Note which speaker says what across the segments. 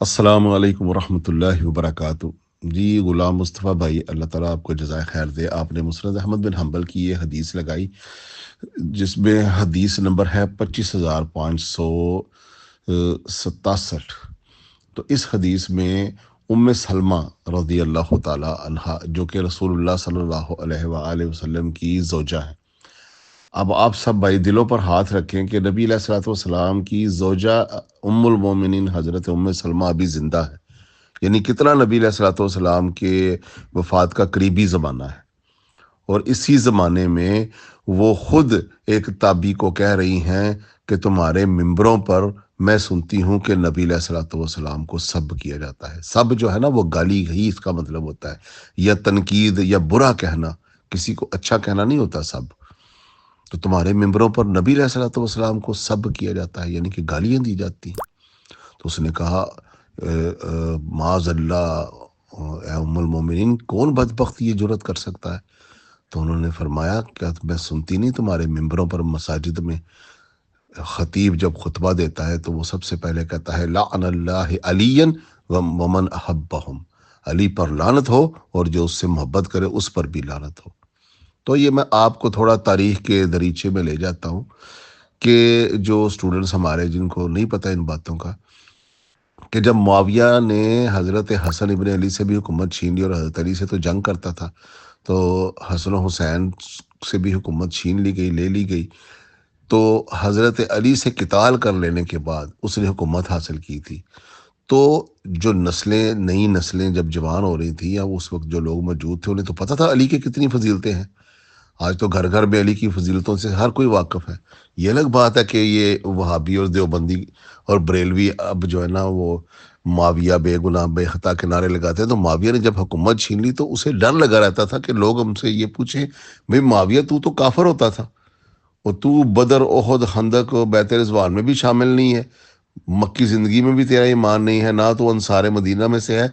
Speaker 1: السلام علیکم ورحمۃ اللہ وبرکاتہ۔ جی غلام مصطفیٰ بھائی، اللہ تعالیٰ آپ کو جزائے خیر دے۔ آپ نے مسند احمد بن حنبل کی یہ حدیث لگائی جس میں حدیث نمبر ہے 25,567۔ تو اس حدیث میں ام سلمہ رضی اللہ تعالیٰ عنہا، جو کہ رسول اللہ صلی اللہ علیہ وآلہ وسلم کی زوجہ ہے۔ اب آپ سب بھائی دلوں پر ہاتھ رکھیں کہ نبی علیہ الصلوۃ والسلام کی زوجہ ام المومنین حضرت ام سلمہ ابھی زندہ ہے۔ یعنی کتنا نبی علیہ الصلوۃ والسلام کے وفات کا قریبی زمانہ ہے، اور اسی زمانے میں وہ خود ایک تابعی کو کہہ رہی ہیں کہ تمہارے ممبروں پر میں سنتی ہوں کہ نبی علیہ الصلوۃ والسلام کو سب کیا جاتا ہے۔ سب جو ہے نا وہ گالی ہی اس کا مطلب ہوتا ہے، یا تنقید یا برا کہنا، کسی کو اچھا کہنا نہیں ہوتا سب۔ تو تمہارے ممبروں پر نبی علیہ الصلوۃ والسلام کو سب کیا جاتا ہے، یعنی کہ گالیاں دی جاتی ہیں۔ تو اس نے کہا معاذ اللہ، اے ام المومنین، کون بدبخت یہ جرت کر سکتا ہے؟ تو انہوں نے فرمایا کہ میں سنتی نہیں تمہارے ممبروں پر مساجد میں خطیب جب خطبہ دیتا ہے تو وہ سب سے پہلے کہتا ہے لعن اللہ علی ومن احبہم، علی پر لعنت ہو اور جو اس سے محبت کرے اس پر بھی لعنت ہو۔ تو یہ میں آپ کو تھوڑا تاریخ کے دریچے میں لے جاتا ہوں کہ جو اسٹوڈنٹس ہمارے جن کو نہیں پتہ ان باتوں کا، کہ جب معاویہ نے حضرت حسن ابن علی سے بھی حکومت چھین لی اور حضرت علی سے تو جنگ کرتا تھا، تو حسن و حسین سے بھی حکومت چھین لی گئی، لے لی گئی۔ تو حضرت علی سے قتال کر لینے کے بعد اس نے حکومت حاصل کی تھی۔ تو جو نسلیں، نئی نسلیں جب جوان ہو رہی تھی، یا اس وقت جو لوگ موجود تھے، انہیں تو پتہ تھا علی کی کتنی فضیلتیں ہیں۔ آج تو گھر گھر میں علی کی فضیلتوں سے ہر کوئی واقف ہے۔ یہ الگ بات ہے کہ یہ وہابی اور دیوبندی اور بریلوی اب جو ہے نا وہ معاویہ بے گناہ بے خطا کے نعرے لگاتے ہیں۔ تو معاویہ نے جب حکومت چھین لی تو اسے ڈر لگا رہتا تھا کہ لوگ ہم سے یہ پوچھیں، بھئی معاویہ تو کافر ہوتا تھا، اور تو بدر، احد، خندق اور بیت رضوان میں بھی شامل نہیں ہے، مکی زندگی میں بھی تیرا ایمان نہیں ہے، نہ تو انصار مدینہ میں سے ہے،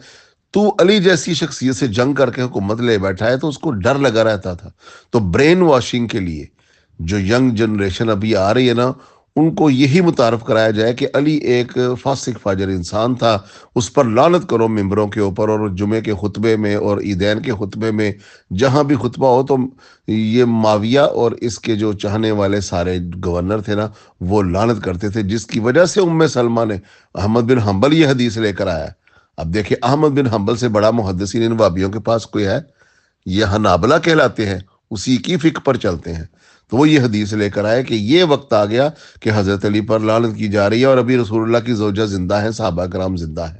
Speaker 1: تو علی جیسی شخصیت سے جنگ کر کے حکومت لے بیٹھا ہے۔ تو اس کو ڈر لگا رہتا تھا۔ تو برین واشنگ کے لیے جو ینگ جنریشن ابھی آ رہی ہے نا، ان کو یہی متعارف کرایا جائے کہ علی ایک فاسق فاجر انسان تھا، اس پر لعنت کرو ممبروں کے اوپر، اور جمعے کے خطبے میں اور عیدین کے خطبے میں جہاں بھی خطبہ ہو تو یہ معاویہ اور اس کے جو چاہنے والے سارے گورنر تھے نا، وہ لعنت کرتے تھے، جس کی وجہ سے ام سلمہ نے، احمد بن حنبل یہ حدیث لے کر آیا۔ اب دیکھیں، احمد بن حنبل سے بڑا محدثین ان وابیوں کے پاس کوئی ہے؟ یہ حنابلہ کہلاتے ہیں، اسی کی فقہ پر چلتے ہیں۔ تو وہ یہ حدیث لے کر آئے کہ یہ وقت آ گیا کہ حضرت علی پر لعنت کی جا رہی ہے، اور ابھی رسول اللہ کی زوجہ زندہ ہیں، صحابہ کرام زندہ ہیں۔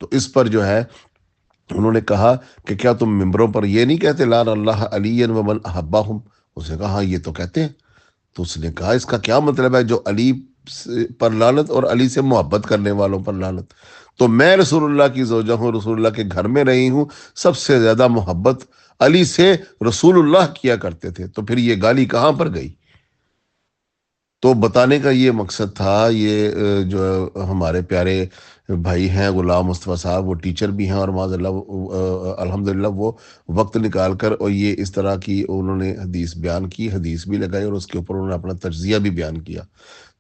Speaker 1: تو اس پر جو ہے انہوں نے کہا کہ کیا تم ممبروں پر یہ نہیں کہتے لعن اللہ علی ومن احبہم؟ اس نے کہا ہاں یہ تو کہتے ہیں۔ تو اس نے کہا اس کا کیا مطلب ہے؟ جو علی پر لعنت اور علی سے محبت کرنے والوں پر لعنت؟ تو میں رسول اللہ کی زوجہ ہوں، رسول اللہ کے گھر میں رہی ہوں، سب سے زیادہ محبت علی سے رسول اللہ کیا کرتے تھے، تو پھر یہ گالی کہاں پر گئی؟ تو بتانے کا یہ مقصد تھا۔ یہ جو ہمارے پیارے بھائی ہیں غلام مصطفیٰ صاحب، وہ ٹیچر بھی ہیں، اور معاذ اللہ الحمدللہ وہ وقت نکال کر اور یہ اس طرح کی انہوں نے حدیث بیان کی، حدیث بھی لگائی، اور اس کے اوپر انہوں نے اپنا تجزیہ بھی بیان کیا۔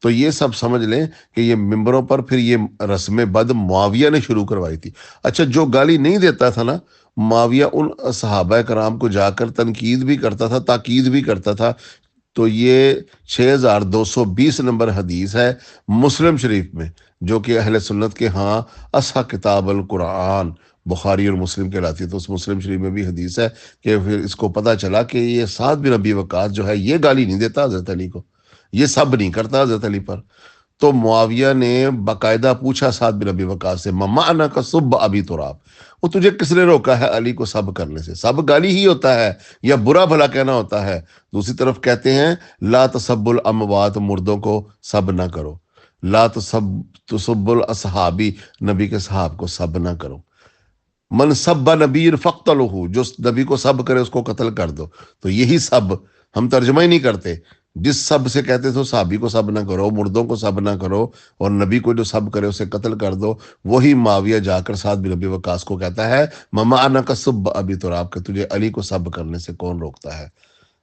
Speaker 1: تو یہ سب سمجھ لیں کہ یہ ممبروں پر پھر یہ رسم بد معاویہ نے شروع کروائی تھی۔ اچھا، جو گالی نہیں دیتا تھا نا معاویہ، ان صحابہ کرام کو جا کر تنقید بھی کرتا تھا، تاکید بھی کرتا تھا۔ تو یہ 6220 نمبر حدیث ہے مسلم شریف میں، جو کہ اہل سنت کے ہاں اصح کتاب القرآن بخاری اور مسلم کہلاتی ہے۔ تو اس مسلم شریف میں بھی حدیث ہے کہ پھر اس کو پتہ چلا کہ یہ سعد بن ابی وقاص جو ہے یہ گالی نہیں دیتا حضرت علی کو، یہ سب نہیں کرتا حضرت علی پر۔ تو معاویہ نے باقاعدہ پوچھا سعد بن ابی وقاص سے، ممانا کا سب ابی تراب، وہ تجھے کس نے روکا ہے علی کو سب کرنے سے؟ سب گالی ہی ہوتا ہے یا برا بھلا کہنا ہوتا ہے؟ دوسری طرف کہتے ہیں لا تسب الاموات، مردوں کو سب نہ کرو، لا تسب الاصحابی، نبی کے صحاب کو سب نہ کرو، من سب نبی فقتلہ، جو نبی کو سب کرے اس کو قتل کر دو۔ تو یہی سب ہم ترجمہ ہی نہیں کرتے، جس سب سے کہتے تھے صحابی کو سب نہ کرو، مردوں کو سب نہ کرو، اور نبی کو جو سب کرے اسے قتل کر دو۔ وہی معاویہ جا کر سعد بن ابی وقاص کو کہتا ہے مما انا کا سب ابی تراب، کہ تجھے علی کو سب کرنے سے کون روکتا ہے؟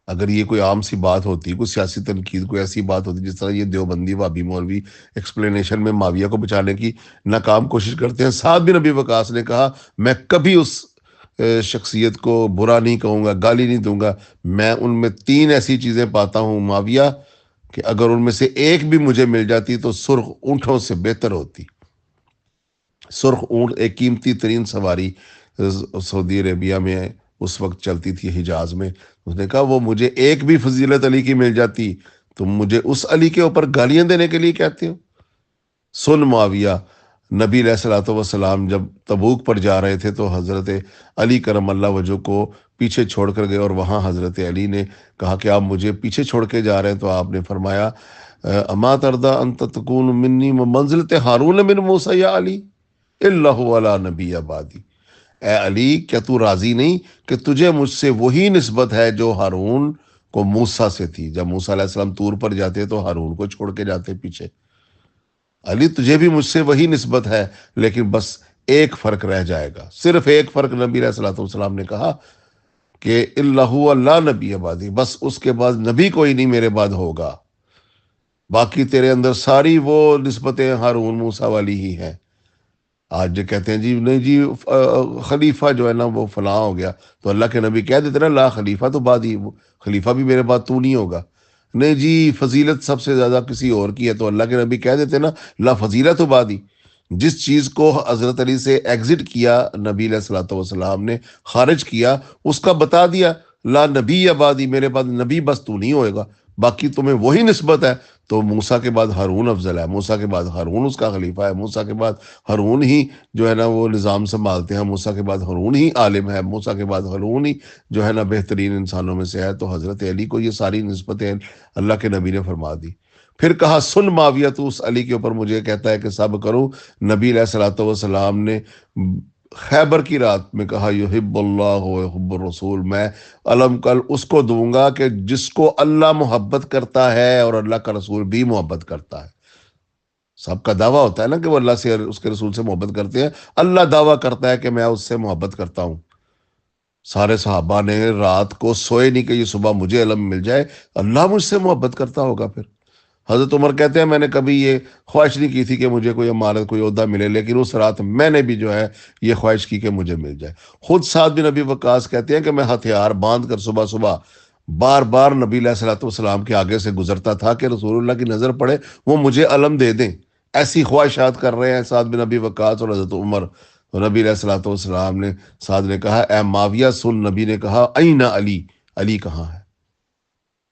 Speaker 1: اگر یہ کوئی عام سی بات ہوتی، کوئی سیاسی تنقید، کوئی ایسی بات ہوتی جس طرح یہ دیوبندی وابی مولوی ایکسپلینیشن میں معاویہ کو بچانے کی ناکام کوشش کرتے ہیں، سعد بن ابی وقاص نے کہا میں کبھی اس شخصیت کو برا نہیں کہوں گا، گالی نہیں دوں گا، میں ان میں تین ایسی چیزیں پاتا ہوں معاویہ کہ اگر ان میں سے ایک بھی مجھے مل جاتی تو سرخ اونٹوں سے بہتر ہوتی۔ سرخ اونٹ ایک قیمتی ترین سواری سعودی عربیہ میں اس وقت چلتی تھی، حجاز میں۔ اس نے کہا وہ مجھے ایک بھی فضیلت علی کی مل جاتی، تم مجھے اس علی کے اوپر گالیاں دینے کے لیے کہتے ہو۔ سن معاویہ، نبی علیہ الصلوۃ والسلام جب تبوک پر جا رہے تھے تو حضرت علی کرم اللہ وجہ کو پیچھے چھوڑ کر گئے، اور وہاں حضرت علی نے کہا کہ آپ مجھے پیچھے چھوڑ کے جا رہے ہیں، تو آپ نے فرمایا اما ترضى ان تكون منی منزلت ہارون من موسیٰ یا علی اللہ علی نبی آبادی۔ اے علی، کیا تو راضی نہیں کہ تجھے مجھ سے وہی نسبت ہے جو ہارون کو موسیٰ سے تھی؟ جب موسیٰ علیہ السلام طور پر جاتے تو ہارون کو چھوڑ کے جاتے پیچھے۔ علی تجھے بھی مجھ سے وہی نسبت ہے، لیکن بس ایک فرق رہ جائے گا، صرف ایک فرق۔ نبی علیہ الصلوۃ والسلام نے کہا کہ اللہ نبی آبادی، بس اس کے بعد نبی کوئی نہیں میرے بعد ہوگا، باقی تیرے اندر ساری وہ نسبتیں ہارون موسیٰ والی ہی ہیں۔ آج جو کہتے ہیں جی نہیں جی خلیفہ جو ہے نا وہ فلاں ہو گیا، تو اللہ کے نبی کہہ دیتے نا لا خلیفہ تو بعد ہی، خلیفہ بھی میرے بعد تو نہیں ہوگا۔ نہیں جی فضیلت سب سے زیادہ کسی اور کی ہے، تو اللہ کے نبی کہہ دیتے نا لا فضیلت تو بعد ہی۔ جس چیز کو حضرت علی سے ایگزٹ کیا نبی علیہ الصلوۃ والسلام نے، خارج کیا، اس کا بتا دیا لا نبی آبادی، میرے بعد نبی بس تو نہیں ہوئے گا، باقی تمہیں وہی نسبت ہے۔ تو موسیٰ کے بعد ہارون افضل ہے، موسیٰ کے بعد ہارون اس کا خلیفہ ہے، موسیٰ کے بعد ہارون ہی جو ہے نا وہ نظام سنبھالتے ہیں، موسیٰ کے بعد ہارون ہی عالم ہے، موسیٰ کے بعد ہارون ہی جو ہے نا بہترین انسانوں میں سے ہے۔ تو حضرت علی کو یہ ساری نسبتیں اللہ کے نبی نے فرما دی۔ پھر کہا سن معاویہ، تو اس علی کے اوپر مجھے کہتا ہے کہ سب کروں۔ نبی علیہ الصلوۃ والسلام نے خیبر کی رات میں کہا یحب اللہ و یحب الرسول، میں علم کل اس کو دوں گا کہ جس کو اللہ محبت کرتا ہے اور اللہ کا رسول بھی محبت کرتا ہے۔ سب کا دعویٰ ہوتا ہے نا کہ وہ اللہ سے اس کے رسول سے محبت کرتے ہیں، اللہ دعویٰ کرتا ہے کہ میں اس سے محبت کرتا ہوں۔ سارے صحابہ نے رات کو سوئے نہیں کہ یہ صبح مجھے علم مل جائے اللہ مجھ سے محبت کرتا ہوگا۔ پھر حضرت عمر کہتے ہیں میں نے کبھی یہ خواہش نہیں کی تھی کہ مجھے کوئی امارت کوئی عہدہ ملے، لیکن اس رات میں نے بھی جو ہے یہ خواہش کی کہ مجھے مل جائے۔ خود سعد بن ابی وقاص کہتے ہیں کہ میں ہتھیار باندھ کر صبح صبح بار بار نبی علیہ الصلوۃ والسلام کے آگے سے گزرتا تھا کہ رسول اللہ کی نظر پڑے وہ مجھے علم دے دیں۔ ایسی خواہشات کر رہے ہیں سعد بن ابی وقاص اور حضرت عمر۔ تو نبی علیہ الصلوۃ والسلام نے، سعد نے کہا اے معاویہ سن، نبی نے کہا این علی، علی کہاں ہے؟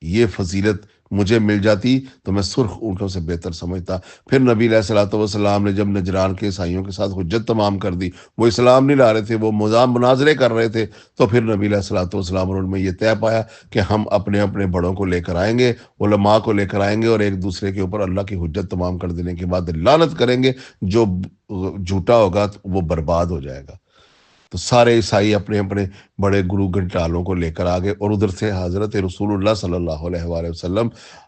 Speaker 1: یہ فضیلت مجھے مل جاتی تو میں سرخ اونٹوں سے بہتر سمجھتا۔ پھر نبی علیہ الصلوۃ والسلام نے جب نجران کے عیسائیوں کے ساتھ حجت تمام کر دی، وہ اسلام نہیں لا رہے تھے، وہ مناظرے کر رہے تھے، تو پھر نبی علیہ الصلوۃ والسلام اور ان میں یہ طے پایا کہ ہم اپنے اپنے بڑوں کو لے کر آئیں گے، علماء کو لے کر آئیں گے، اور ایک دوسرے کے اوپر اللہ کی حجت تمام کر دینے کے بعد لعنت کریں گے، جو جھوٹا ہوگا وہ برباد ہو جائے گا۔ تو سارے عیسائی اپنے اپنے بڑے گرو گھنٹالوں کو لے کر آگے، اور ادھر سے حضرت رسول اللہ صلی اللہ علیہ وآلہ وسلم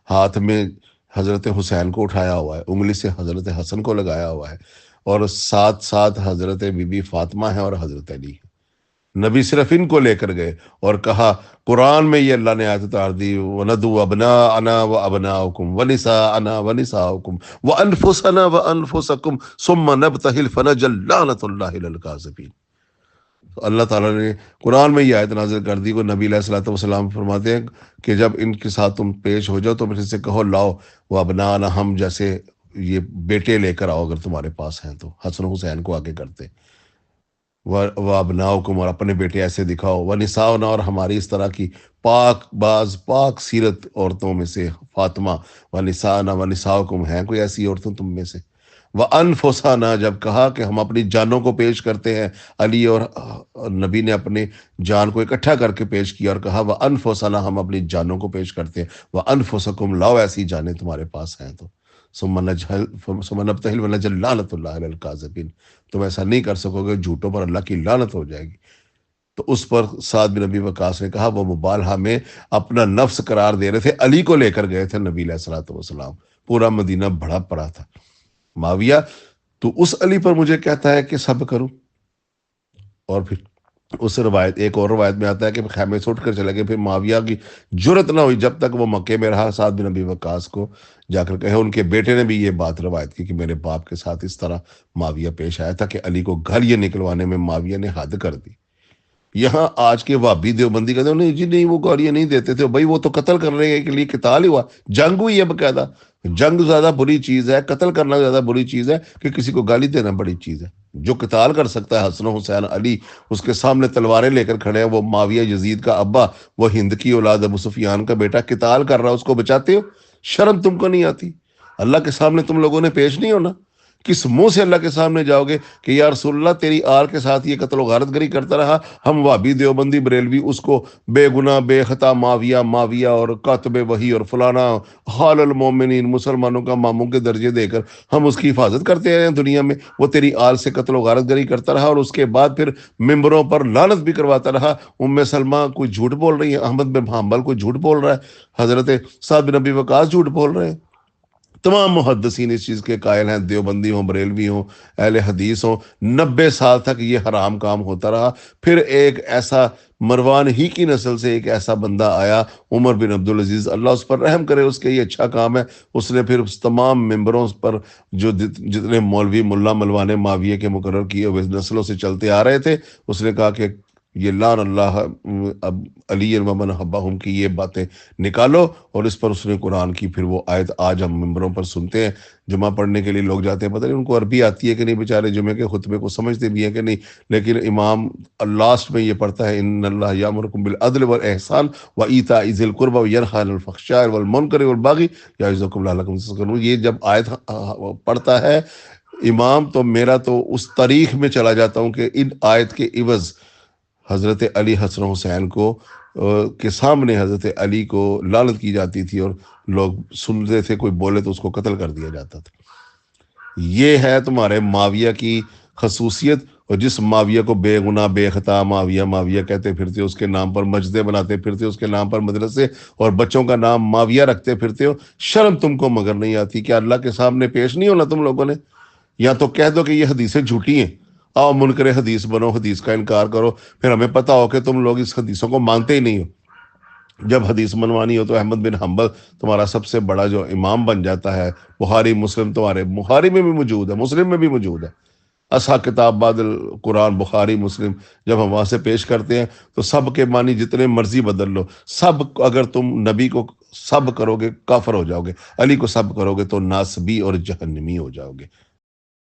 Speaker 1: ہاتھ میں حضرت حسین کو اٹھایا ہوا ہے، انگلی سے حضرت حسن کو لگایا ہوا ہے، اور ساتھ ساتھ حضرت بی بی فاطمہ ہے اور حضرت علی ہے۔ نبی صرف ان کو لے کر گئے اور کہا قرآن میں یہ اللہ نے آیت اتار دی وَنَدُوا أَبْنَاءَنَا وَأَبْنَاءَكُمْ وَنِسَاءَنَا وَنِسَاءَكُمْ وَأَنفُسَنَا وَأَنفُسَكُمْ ثُمَّ نَبْتَهِلْ فَنَجْعَلْ لَعْنَةَ اللَّهِ عَلَى الْكَاذِبِينَ۔ تو اللہ تعالیٰ نے قرآن میں یہ آیت نازل کر دی کو نبی علیہ الصلوۃ والسلام فرماتے ہیں کہ جب ان کے ساتھ تم پیش ہو جاؤ تو پھر سے کہو لاؤ وہ ابنانا، ہم جیسے یہ بیٹے لے کر آؤ اگر تمہارے پاس ہیں تو۔ حسن حسین کو آگے کرتے وہ ابناؤکم، اور اپنے بیٹے ایسے دکھاؤ، وہ نساؤنا، اور ہماری اس طرح کی پاک باز پاک سیرت عورتوں میں سے فاطمہ، و نساءنا و نساؤکم، ہیں کوئی ایسی عورتوں تم میں سے۔ وہ انفسانہ، جب کہا کہ ہم اپنی جانوں کو پیش کرتے ہیں، علی اور نبی نے اپنے جان کو اکٹھا کر کے پیش کیا اور کہا وہ انفسانہ، ہم اپنی جانوں کو پیش کرتے ہیں، وہ انفسکم، لاؤ ایسی جانیں تمہارے پاس ہیں تو۔ ثم نبتہل ونجعل لعنۃ اللہ علی الکاذبین، تم ایسا نہیں کر سکو گے، جھوٹوں پر اللہ کی لعنت ہو جائے گی۔ تو اس پر سعد بن ابی وقاص نے کہا وہ مبالغہ میں اپنا نفس قرار دے رہے تھے، علی کو لے کر گئے تھے نبی علیہ الصلوۃ والسلام، پورا مدینہ بڑا پڑا تھا۔ معاویہ تو اس علی پر مجھے کہتا ہے کہ سب کروں، اور پھر اس روایت ایک اور روایت میں آتا ہے کہ خیمے سے اٹھ کر چلے گئے، پھر معاویہ کی جرت نہ ہوئی جب تک وہ مکے میں رہا، سعد بن ابی وقاص کو جا کر کہے۔ ان کے بیٹے نے بھی یہ بات روایت کی کہ میرے باپ کے ساتھ اس طرح معاویہ پیش آیا تھا کہ علی کو گھر یہ نکلوانے میں معاویہ نے حد کر دی۔ یہاں آج کے وہابی دیوبندی کہتے ہیں نہیں جی نہیں وہ گالیاں نہیں دیتے تھے بھائی، وہ تو قتل کرنے کے لیے قتال ہوا، جنگ ہوئی ہے باقاعدہ۔ جنگ زیادہ بری چیز ہے، قتل کرنا زیادہ بری چیز ہے کہ کسی کو گالی دینا بڑی چیز ہے۔ جو قتال کر سکتا ہے حسن و حسین علی، اس کے سامنے تلواریں لے کر کھڑے ہیں، وہ معاویہ یزید کا ابا، وہ ہند کی اولاد ابو سفیان کا بیٹا قتال کر رہا ہے، اس کو بچاتے ہو؟ شرم تم کو نہیں آتی؟ اللہ کے سامنے تم لوگوں نے پیش نہیں ہونا؟ کس منہ سے اللہ کے سامنے جاؤ گے کہ یا رسول اللہ تیری آل کے ساتھ یہ قتل و غارت گری کرتا رہا، ہم وہابی دیوبندی بریلوی اس کو بے گناہ بے خطا معاویہ معاویہ اور کاتب وحی اور فلانا حال المومنین مسلمانوں کا ماموں کے درجے دے کر ہم اس کی حفاظت کرتے ہیں دنیا میں، وہ تیری آل سے قتل و غارت گری کرتا رہا اور اس کے بعد پھر ممبروں پر لعنت بھی کرواتا رہا۔ ام سلمہ کوئی جھوٹ بول رہی ہے، احمد بن حنبل کوئی جھوٹ بول رہا ہے، حضرت سعد بن ابی وقاص جھوٹ بول رہے ہیں۔ تمام محدثین اس چیز کے قائل ہیں، دیوبندی ہوں بریلوی ہوں اہل حدیث ہوں، 90 سال تک یہ حرام کام ہوتا رہا۔ پھر ایک ایسا مروان ہی کی نسل سے ایک ایسا بندہ آیا، عمر بن عبدالعزیز، اللہ اس پر رحم کرے، اس کے یہ اچھا کام ہے، اس نے پھر اس تمام ممبروں پر جو جتنے مولوی ملا ملوانے معاویہ کے مقرر کیے ہوئے نسلوں سے چلتے آ رہے تھے، اس نے کہا کہ یہ لعن اللہ اب علی ومن حبہم کی یہ باتیں نکالو، اور اس پر اس نے قرآن کی پھر وہ آیت آج ہم ممبروں پر سنتے ہیں۔ جمعہ پڑھنے کے لیے لوگ جاتے ہیں، پتہ نہیں ان کو عربی آتی ہے کہ نہیں، بیچارے جمعے کے خطبے کو سمجھتے بھی ہیں کہ نہیں، لیکن امام لاسٹ میں یہ پڑھتا ہے ان اللہ یامرکم بالعدل والاحسان وایتاء ذی القربى وینہی عن الفحشاء والمنکر والبغی یعظکم لعلکم تذکرون۔ یہ جب آیت پڑھتا ہے امام، تو میرا تو اس تاریخ میں چلا جاتا ہوں کہ ان آیت کے عوض حضرت علی حسن حسین کو کے سامنے حضرت علی کو لعنت کی جاتی تھی، اور لوگ سنتے تھے، کوئی بولے تو اس کو قتل کر دیا جاتا تھا۔ یہ ہے تمہارے معاویہ کی خصوصیت، اور جس معاویہ کو بے گناہ بے خطا معاویہ معاویہ کہتے پھرتے ہو، اس کے نام پر مسجدیں بناتے پھرتے ہو، اس کے نام پر مدرسے اور بچوں کا نام معاویہ رکھتے پھرتے ہو، شرم تم کو مگر نہیں آتی؟ کہ اللہ کے سامنے پیش نہیں ہونا تم لوگوں نے؟ یا تو کہہ دو کہ یہ حدیثیں جھوٹی ہیں، آؤ منکر حدیث بنو، حدیث کا انکار کرو، پھر ہمیں پتہ ہو کہ تم لوگ اس حدیثوں کو مانتے ہی نہیں ہو۔ جب حدیث منوانی ہو تو احمد بن حنبل تمہارا سب سے بڑا جو امام بن جاتا ہے، بخاری مسلم تمہارے، بخاری میں بھی موجود ہے، مسلم میں بھی موجود ہے، اصح کتاب بعد القرآن بخاری مسلم، جب ہم وہاں سے پیش کرتے ہیں تو سب کے معنی جتنے مرضی بدل لو، سب اگر تم نبی کو سب کرو گے کافر ہو جاؤ گے، علی کو سب کرو گے تو ناسبی اور جہنمی ہو جاؤ گے۔